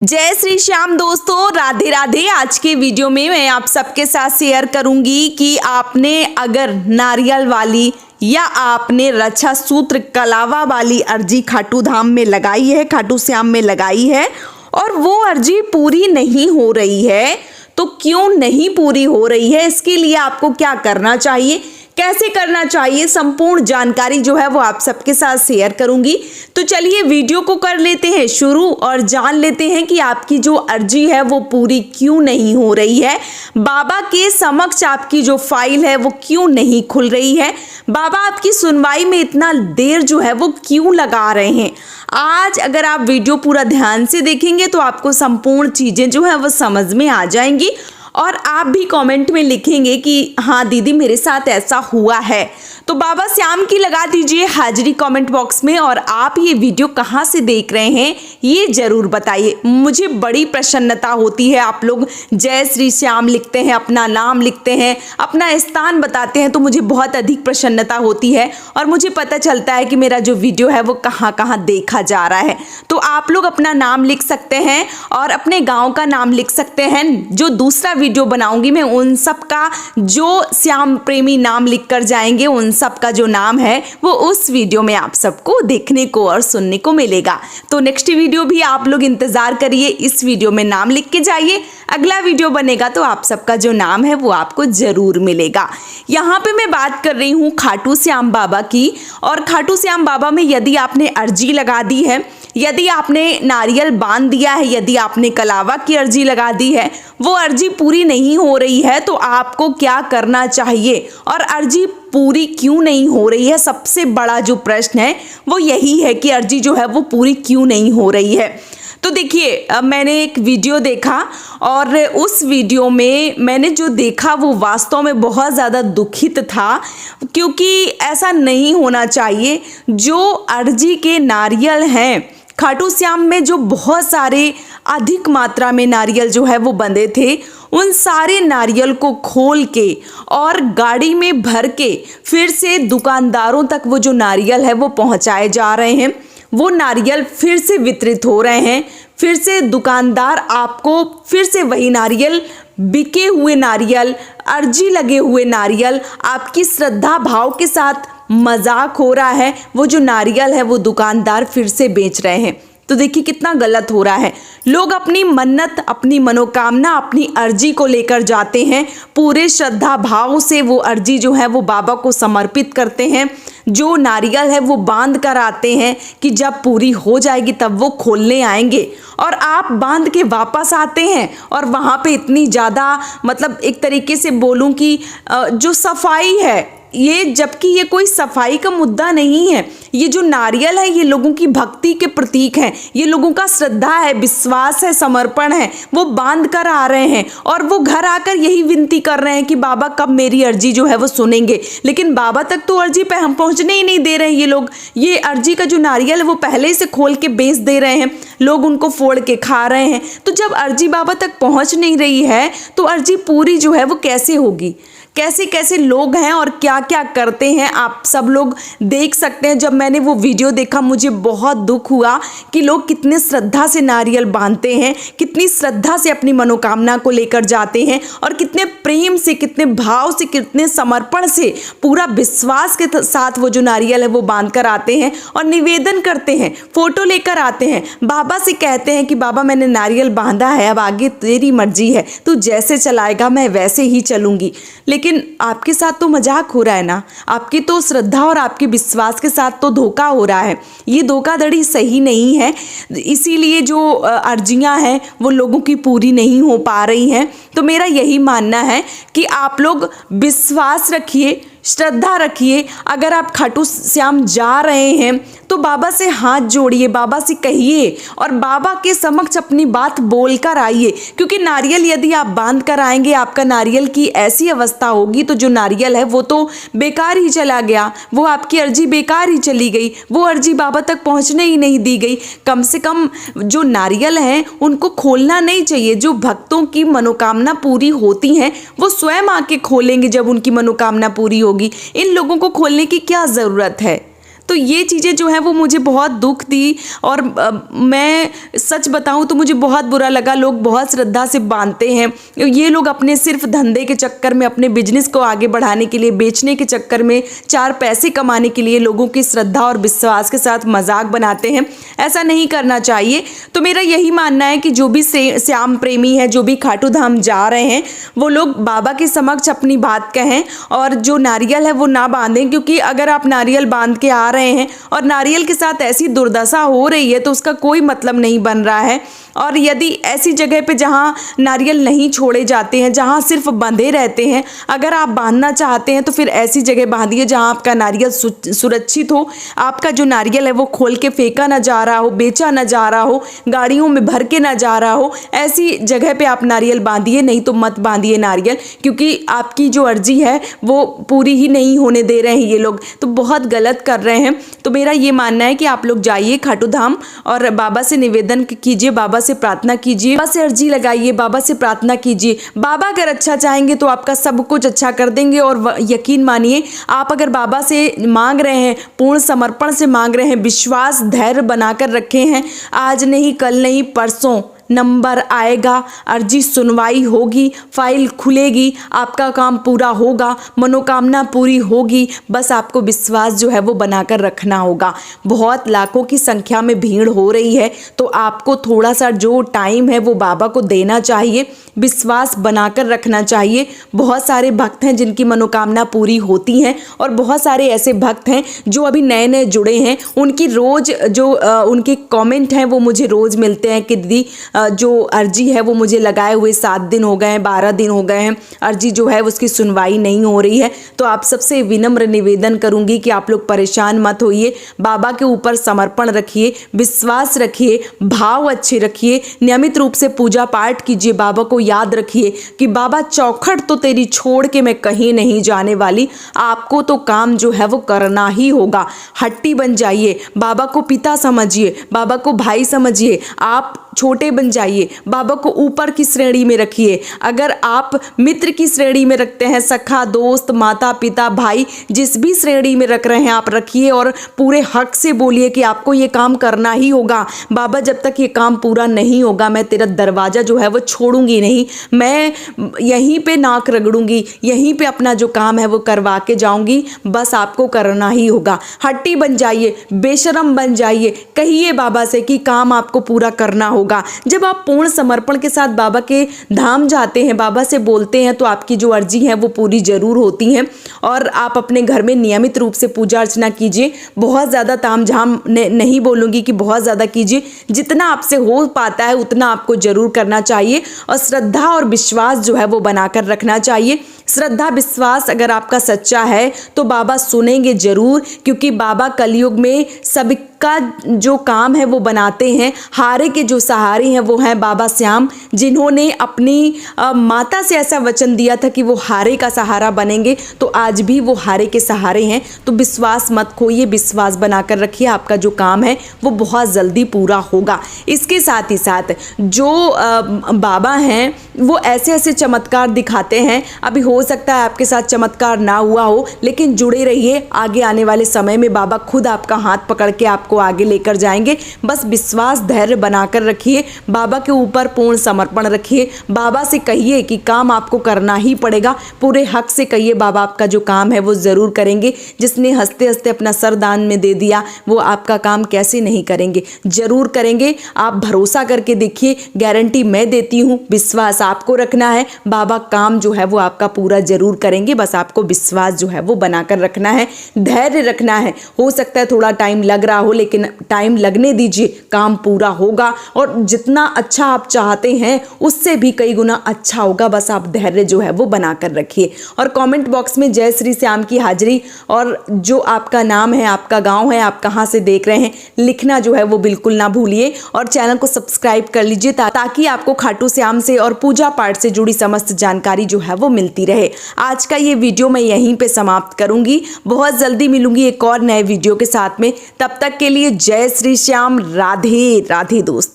जय श्री श्याम दोस्तों, राधे राधे। आज के वीडियो में मैं आप सबके साथ शेयर करूंगी कि आपने अगर नारियल वाली या आपने रक्षा सूत्र कलावा वाली अर्जी खाटू धाम में लगाई है, खाटू श्याम में लगाई है और वो अर्जी पूरी नहीं हो रही है, तो क्यों नहीं पूरी हो रही है, इसके लिए आपको क्या करना चाहिए, कैसे करना चाहिए, संपूर्ण जानकारी जो है वो आप सबके साथ शेयर करूंगी। तो चलिए वीडियो को कर लेते हैं शुरू और जान लेते हैं कि आपकी जो अर्जी है वो पूरी क्यों नहीं हो रही है, बाबा के समक्ष आपकी जो फाइल है वो क्यों नहीं खुल रही है, बाबा आपकी सुनवाई में इतना देर जो है वो क्यों लगा रहे हैं। आज अगर आप वीडियो पूरा ध्यान से देखेंगे तो आपको संपूर्ण चीजें जो है वो समझ में आ जाएंगी और आप भी कमेंट में लिखेंगे कि हाँ दीदी मेरे साथ ऐसा हुआ है। तो बाबा श्याम की लगा दीजिए हाजिरी कमेंट बॉक्स में और आप ये वीडियो कहाँ से देख रहे हैं ये जरूर बताइए। मुझे बड़ी प्रसन्नता होती है, आप लोग जय श्री श्याम लिखते हैं, अपना नाम लिखते हैं, अपना स्थान बताते हैं, तो मुझे बहुत अधिक प्रसन्नता होती है और मुझे पता चलता है कि मेरा जो वीडियो है वो कहाँ कहाँ देखा जा रहा है। तो आप लोग अपना नाम लिख सकते हैं और अपने गाँव का नाम लिख सकते हैं। जो दूसरा वीडियो बनाऊंगी मैं उन सब का जो श्याम प्रेमी नाम लिख कर जाएंगे, उन सब का जो नाम है वो उस वीडियो में आप सबको देखने को और सुनने को मिलेगा। तो नेक्स्ट वीडियो भी आप लोग इंतजार करिए, इस वीडियो में नाम लिख के जाइए, अगला वीडियो बनेगा तो आप सबका जो नाम है वो आपको जरूर मिलेगा। यहाँ पे मैं बात कर रही हूँ खाटू श्याम बाबा की, और खाटू श्याम बाबा में यदि आपने अर्जी लगा दी है, यदि आपने नारियल बांध दिया है, यदि आपने कलावा की अर्जी लगा दी है, वो अर्जी पूरी नहीं हो रही है, तो आपको क्या करना चाहिए और अर्जी पूरी क्यों नहीं हो रही है। सबसे बड़ा जो प्रश्न है वो यही है कि अर्जी जो है वो पूरी क्यों नहीं हो रही है। तो देखिए, मैंने एक वीडियो देखा और उस वीडियो में मैंने जो देखा वो वास्तव में बहुत ज़्यादा दुखित था, क्योंकि ऐसा नहीं होना चाहिए। जो अर्जी के नारियल हैं खाटू श्याम में, जो बहुत सारे अधिक मात्रा में नारियल जो है वो बंधे थे, उन सारे नारियल को खोल के और गाड़ी में भर के फिर से दुकानदारों तक वो जो नारियल है वो पहुंचाए जा रहे हैं। वो नारियल फिर से वितरित हो रहे हैं, फिर से दुकानदार आपको फिर से वही नारियल, बिके हुए नारियल, अर्जी लगे हुए नारियल, आपकी श्रद्धा भाव के साथ मजाक हो रहा है, वो जो नारियल है वो दुकानदार फिर से बेच रहे हैं। तो देखिए कितना गलत हो रहा है। लोग अपनी मन्नत, अपनी मनोकामना, अपनी अर्जी को लेकर जाते हैं, पूरे श्रद्धा भाव से वो अर्जी जो है वो बाबा को समर्पित करते हैं, जो नारियल है वो बांध कर आते हैं कि जब पूरी हो जाएगी तब वो खोलने आएंगे, और आप बांध के वापस आते हैं और वहाँ पे इतनी ज़्यादा, मतलब एक तरीके से बोलूँ कि जो सफाई है ये, जबकि ये कोई सफाई का मुद्दा नहीं है, ये जो नारियल है ये लोगों की भक्ति के प्रतीक है, ये लोगों का श्रद्धा है, विश्वास है, समर्पण है, वो बांध कर आ रहे हैं और वो घर आकर यही विनती कर रहे हैं कि बाबा कब मेरी अर्जी जो है वो सुनेंगे। लेकिन बाबा तक तो अर्जी पे हम पहुंचने ही नहीं दे रहे हैं ये लोग। ये अर्जी का जो नारियल है वो पहले से खोल के बेच दे रहे हैं, लोग उनको फोड़ के खा रहे हैं। तो जब अर्जी बाबा तक पहुंच नहीं रही है तो अर्जी पूरी जो है वो कैसे होगी। कैसे कैसे लोग हैं और क्या क्या करते हैं आप सब लोग देख सकते हैं। जब मैंने वो वीडियो देखा मुझे बहुत दुख हुआ कि लोग कितने श्रद्धा से नारियल बांधते हैं, कितनी श्रद्धा से अपनी मनोकामना को लेकर जाते हैं और कितने प्रेम से, कितने भाव से, कितने समर्पण से, पूरा विश्वास के साथ वो जो नारियल है वो बांध कर आते हैं और निवेदन करते हैं, फोटो लेकर आते हैं, बाबा से कहते हैं कि बाबा मैंने नारियल बांधा है, अब आगे तेरी मर्जी है, तू जैसे चलाएगा मैं वैसे ही चलूंगी। लेकिन आपके साथ तो मजाक हो रहा है ना, आपकी तो श्रद्धा और आपके विश्वास के साथ तो धोखा हो रहा है। ये धोखाधड़ी सही नहीं है, इसीलिए जो अर्जियां हैं वो लोगों की पूरी नहीं हो पा रही हैं। तो मेरा यही मानना है कि आप लोग विश्वास रखिए, श्रद्धा रखिए। अगर आप खाटू श्याम जा रहे हैं तो बाबा से हाथ जोड़िए, बाबा से कहिए और बाबा के समक्ष अपनी बात बोलकर आइए, क्योंकि नारियल यदि आप बांध कर आएंगे, आपका नारियल की ऐसी अवस्था होगी तो जो नारियल है वो तो बेकार ही चला गया, वो आपकी अर्जी बेकार ही चली गई, वो अर्जी बाबा तक पहुंचने ही नहीं दी गई। कम से कम जो नारियल हैं उनको खोलना नहीं चाहिए। जो भक्तों की मनोकामना पूरी होती हैं वो स्वयं आके खोलेंगे जब उनकी मनोकामना पूरी होगी। इन लोगों को खोलने की क्या ज़रूरत है। तो ये चीज़ें जो है वो मुझे बहुत दुख दी और मैं सच बताऊं तो मुझे बहुत बुरा लगा। लोग बहुत श्रद्धा से बांधते हैं, ये लोग अपने सिर्फ धंधे के चक्कर में, अपने बिजनेस को आगे बढ़ाने के लिए, बेचने के चक्कर में, 4 पैसे कमाने के लिए लोगों की श्रद्धा और विश्वास के साथ मजाक बनाते हैं। ऐसा नहीं करना चाहिए। तो मेरा यही मानना है कि जो भी श्याम प्रेमी है, जो भी खाटू धाम जा रहे हैं, वो लोग बाबा के समक्ष अपनी बात कहें और जो नारियल है वो ना बांधें, क्योंकि अगर आप नारियल बांध के आ रहे हैं और नारियल के साथ ऐसी दुर्दशा हो रही है तो उसका कोई मतलब नहीं बन रहा है। और यदि ऐसी जगह पे जहाँ नारियल नहीं छोड़े जाते हैं, जहाँ सिर्फ बंधे रहते हैं, अगर आप बांधना चाहते हैं तो फिर ऐसी जगह बांधिए जहाँ आपका नारियल सुरक्षित हो, आपका जो नारियल है वो खोल के फेंका ना जा रहा हो, बेचा ना जा रहा हो, गाड़ियों में भर के ना जा रहा हो। ऐसी जगह पे आप नारियल बांधिए, नहीं तो मत बांधिए नारियल, क्योंकि आपकी जो अर्जी है वो पूरी ही नहीं होने दे रहे हैं ये लोग, तो बहुत गलत कर रहे हैं। तो मेरा ये मानना है कि आप लोग जाइए खाटू धाम और बाबा से निवेदन कीजिए, बाबा से प्रार्थना कीजिए, बाबा से अर्जी लगाइए, बाबा से प्रार्थना कीजिए। बाबा अगर अच्छा चाहेंगे तो आपका सब कुछ अच्छा कर देंगे। और यकीन मानिए, आप अगर बाबा से मांग रहे हैं, पूर्ण समर्पण से मांग रहे हैं, विश्वास धैर्य बनाकर रखे हैं, आज नहीं कल नहीं परसों नंबर आएगा, अर्जी सुनवाई होगी, फाइल खुलेगी, आपका काम पूरा होगा, मनोकामना पूरी होगी। बस आपको विश्वास जो है वो बनाकर रखना होगा। बहुत लाखों की संख्या में भीड़ हो रही है, तो आपको थोड़ा सा जो टाइम है वो बाबा को देना चाहिए, विश्वास बनाकर रखना चाहिए। बहुत सारे भक्त हैं जिनकी मनोकामना पूरी होती हैं और बहुत सारे ऐसे भक्त हैं जो अभी नए नए जुड़े हैं। उनकी रोज़ जो उनके कमेंट हैं वो मुझे रोज़ मिलते हैं कि दीदी जो अर्जी है वो मुझे लगाए हुए 7 दिन हो गए हैं, 12 दिन हो गए हैं, अर्जी जो है उसकी सुनवाई नहीं हो रही है। तो आप सबसे विनम्र निवेदन करूंगी कि आप लोग परेशान मत होइए, बाबा के ऊपर समर्पण रखिए, विश्वास रखिए, भाव अच्छे रखिए, नियमित रूप से पूजा पाठ कीजिए, बाबा को याद रखिए कि बाबा चौखट तो तेरी छोड़ के मैं कहीं नहीं जाने वाली। आपको तो काम जो है वो करना ही होगा। हट्टी बन जाइए, बाबा को पिता समझिए, बाबा को भाई समझिए, आप छोटे बन जाइए, बाबा को ऊपर की श्रेणी में रखिए। अगर आप मित्र की श्रेणी में रखते हैं, सखा, दोस्त, माता पिता, भाई, जिस भी श्रेणी में रख रहे हैं आप रखिए और पूरे हक से बोलिए कि आपको ये काम करना ही होगा। बाबा जब तक ये काम पूरा नहीं होगा मैं तेरा दरवाज़ा जो है वो छोड़ूंगी नहीं, मैं यहीं पे नाक रगड़ूंगी, यहीं पे अपना जो काम है वो करवा के जाऊंगी। बस आपको करना ही होगा। हट्टी बन जाइए, बेशरम बन जाइए, कहिए बाबा से कि काम आपको पूरा करना होगा। जब आप पूर्ण समर्पण के साथ बाबा के धाम जाते हैं, बाबा से बोलते हैं, तो आपकी जो अर्जी है वो पूरी जरूर होती हैं। और आप अपने घर में नियमित रूप से पूजा अर्चना कीजिए। बहुत ज़्यादा तामझाम नहीं बोलूँगी कि बहुत ज़्यादा कीजिए, जितना आपसे हो पाता है उतना आपको जरूर करना चाहिए। और श्रद्धा और विश्वास जो है वो बनाकर रखना चाहिए। श्रद्धा विश्वास अगर आपका सच्चा है तो बाबा सुनेंगे जरूर, क्योंकि बाबा कलयुग में सबका जो काम है वो बनाते हैं। हारे के जो सहारे हैं वो हैं बाबा श्याम, जिन्होंने अपनी माता से ऐसा वचन दिया था कि वो हारे का सहारा बनेंगे, तो आज भी वो हारे के सहारे हैं। तो विश्वास मत खोइए, विश्वास बनाकर रखिए, आपका जो काम है वो बहुत जल्दी पूरा होगा। इसके साथ ही साथ जो बाबा हैं वो ऐसे ऐसे चमत्कार दिखाते हैं। अभी हो सकता है आपके साथ चमत्कार ना हुआ हो, लेकिन जुड़े रहिए, आगे आने वाले समय में बाबा खुद आपका हाथ पकड़ के आपको आगे लेकर जाएंगे। बस विश्वास धैर्य बनाकर रखिए, बाबा के ऊपर पूर्ण समर्पण रखिए, बाबा से कहिए कि काम आपको करना ही पड़ेगा। पूरे हक से कहिए बाबा आपका जो काम है वो ज़रूर करेंगे। जिसने हंसते हंसते अपना सर दान में दे दिया वो आपका काम कैसे नहीं करेंगे, ज़रूर करेंगे। आप भरोसा करके देखिए, गारंटी मैं देती हूँ। विश्वास आपको रखना है, बाबा काम जो है वो आपका पूरा जरूर करेंगे। बस आपको विश्वास जो है वो बनाकर रखना है, धैर्य रखना है। हो सकता है थोड़ा टाइम लग रहा हो, लेकिन टाइम लगने दीजिए, काम पूरा होगा। और जितना अच्छा आप चाहते हैं उससे भी कई गुना अच्छा होगा। बस आप धैर्य जो है वो बनाकर रखिए। और कमेंट बॉक्स में जय श्री श्याम की हाजिरी और जो आपका नाम है, आपका गांव है, आप कहाँ से देख रहे हैं, लिखना जो है वो बिल्कुल ना भूलिए। और चैनल को सब्सक्राइब कर लीजिए ताकि आपको खाटू श्याम से और पूजा पाठ से जुड़ी समस्त जानकारी जो है वो मिलती रहे। आज का ये वीडियो मैं यहीं पे समाप्त करूंगी। बहुत जल्दी मिलूंगी एक और नए वीडियो के साथ में। तब तक के लिए जय श्री श्याम, राधे राधे दोस्त।